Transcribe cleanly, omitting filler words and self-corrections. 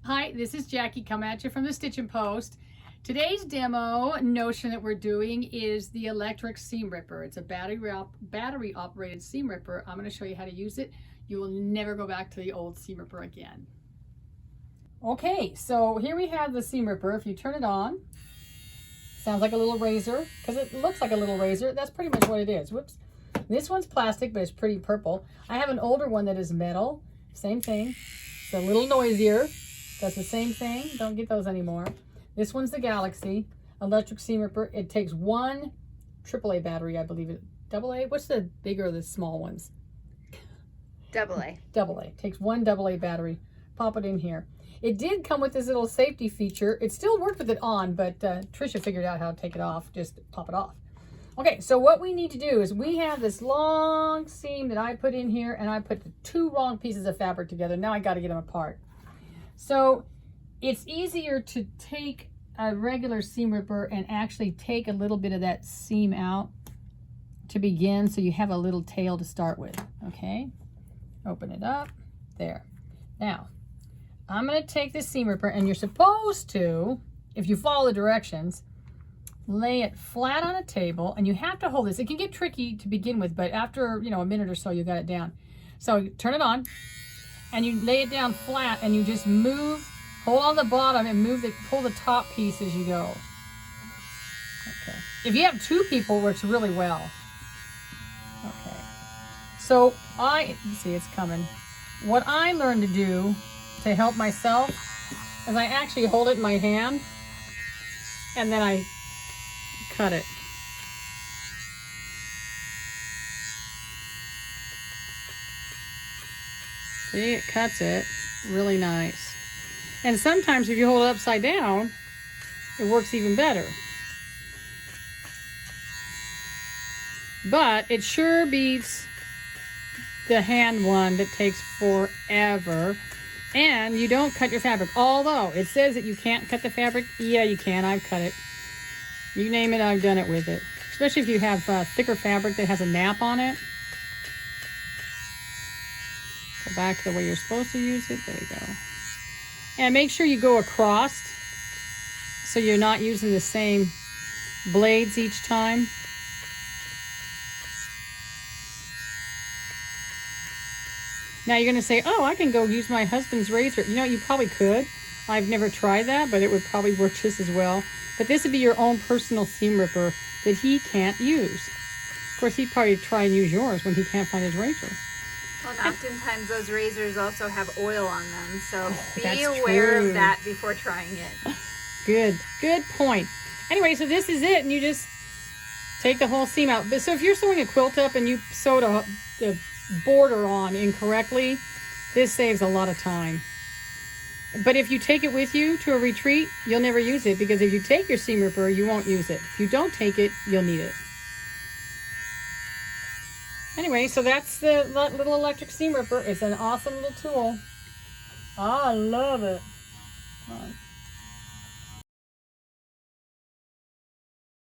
Hi, this is Jackie coming at you from the Stitchin Post. Today's demo notion that we're doing is the electric seam ripper. It's a battery operated seam ripper. I'm going to show you how to use it. You will never go back to the old seam ripper again. Okay, so here we have the seam ripper. If you turn it on, sounds like a little razor because it looks like a little razor. That's pretty much what it is. Whoops. This one's plastic, but it's pretty purple. I have an older one that is metal. Same thing. It's a little noisier. Does the same thing. Don't get those anymore. This one's the Galaxy electric seam ripper. It takes one AAA battery, I believe it. AA? What's the bigger of the small ones? AA. AA. Takes one AA battery. Pop it in here. It did come with this little safety feature. It still worked with it on, but Trisha figured out how to take it off. Just pop it off. Okay, so what we need to do is we have this long seam that I put in here, and I put the two wrong pieces of fabric together. Now I got to get them apart. So it's easier to take a regular seam ripper and actually take a little bit of that seam out to begin, so you have a little tail to start with. Okay, open it up there. Now I'm going to take this seam ripper, and you're supposed to, if you follow the directions, lay it flat on a table, and you have to hold this. It can get tricky to begin with, but after a minute or so you got it down. So turn it on and you lay it down flat, and you just hold on the bottom and pull the top piece as you go. Okay. If you have two people, it works really well. Okay. So see it's coming. What I learned to do to help myself is I actually hold it in my hand and then I cut it. See, it cuts it really nice. And sometimes if you hold it upside down, it works even better. But it sure beats the hand one that takes forever. And you don't cut your fabric. Although it says that you can't cut the fabric. Yeah, you can. I've cut it. You name it, I've done it with it. Especially if you have thicker fabric that has a nap on it. Go back to the way you're supposed to use it. There we go. And make sure you go across so you're not using the same blades each time. Now you're going to say, oh, I can go use my husband's razor. You probably could. I've never tried that, but it would probably work just as well. But this would be your own personal seam ripper that he can't use. Of course, he'd probably try and use yours when he can't find his razor. Well, and oftentimes those razors also have oil on them, so be aware of that before trying it. Good point. Anyway, so this is it, and you just take the whole seam out. So if you're sewing a quilt up and you sewed the border on incorrectly, this saves a lot of time. But if you take it with you to a retreat, you'll never use it, because if you take your seam ripper, you won't use it. If you don't take it, you'll need it. Anyway, so that's the little electric seam ripper. It's an awesome little tool. I love it.